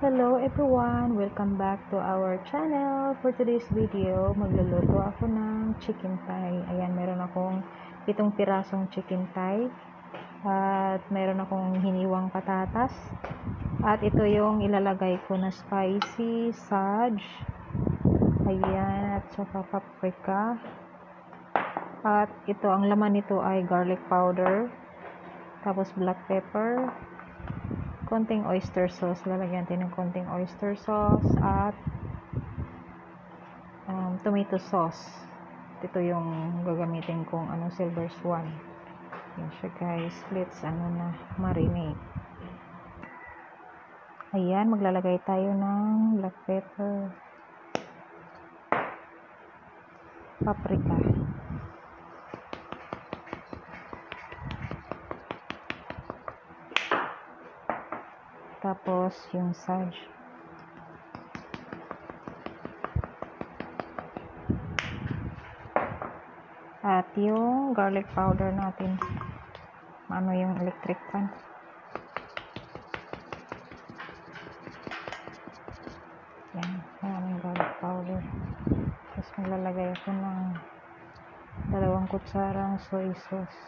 Hello everyone! Welcome back to our channel. For today's video, magluluto ako ng chicken thigh. Ayan, meron akong 7 pirasong chicken thigh. At meron akong hiniwang patatas. At ito yung ilalagay ko na spicy sage. Ayan, at saka paprika. At ito, ang laman nito ay garlic powder. Tapos black pepper. Konting oyster sauce, lalagyan natin ng konting oyster sauce at tomato sauce. Ito yung gagamitin kong silver swan. Yan siya guys, let's marinate. Ayan, maglalagay tayo ng black pepper, paprika, tapos yung sage, at yung garlic powder natin, yung electric pan. Yan, maraming garlic powder. Tapos maglalagay ako ng 2 kutsarang soy sauce.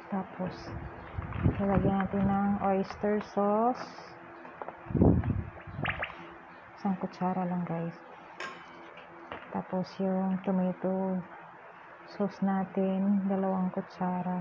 Tapos lalagyan natin ng oyster sauce, 1 kutsara lang guys. Tapos yung tomato sauce natin, 2 kutsara.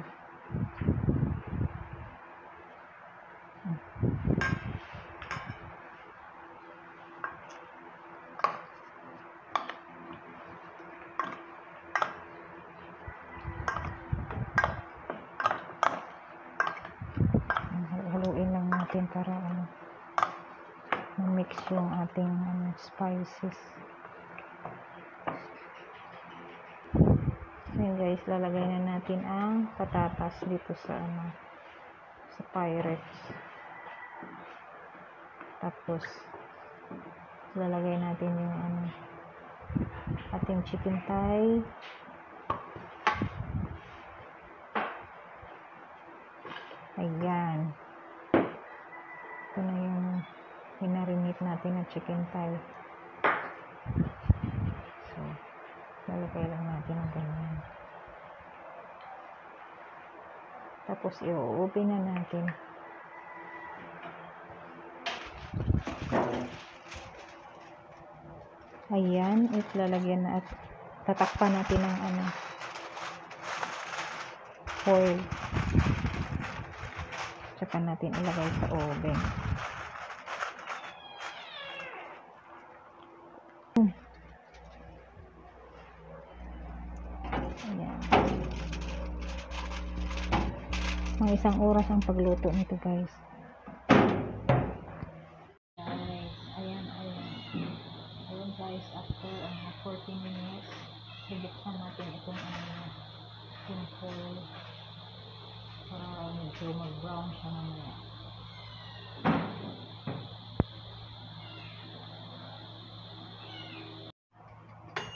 Haluin lang natin para mix yung ating spices. Ayan guys, lalagay na natin ang patatas dito sa Pyrex. Tapos lalagay natin yung ating chicken thigh. Ayan. Ito na yung hinarinate natin na chicken thigh. So, lalagay lang natin ng ganyan. Tapos, i-open na natin. Ayan, lalagyan na at tatakpan natin ng foil. Tsaka natin ilagay sa oven. Ayan. Mga 1 oras ang pagluto nito guys. Ayan guys, after 40 minutes, ibuksan natin itong foil para medyo mag-brown siya mamaya.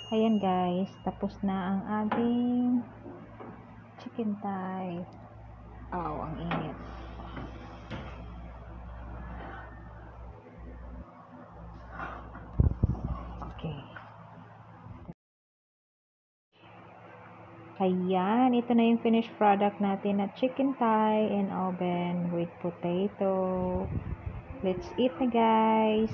Ayan guys, tapos na ang ating chicken thigh. Ang init. Okay. Ayan, ito na yung finished product natin na chicken thigh in oven with potato. Let's eat na guys.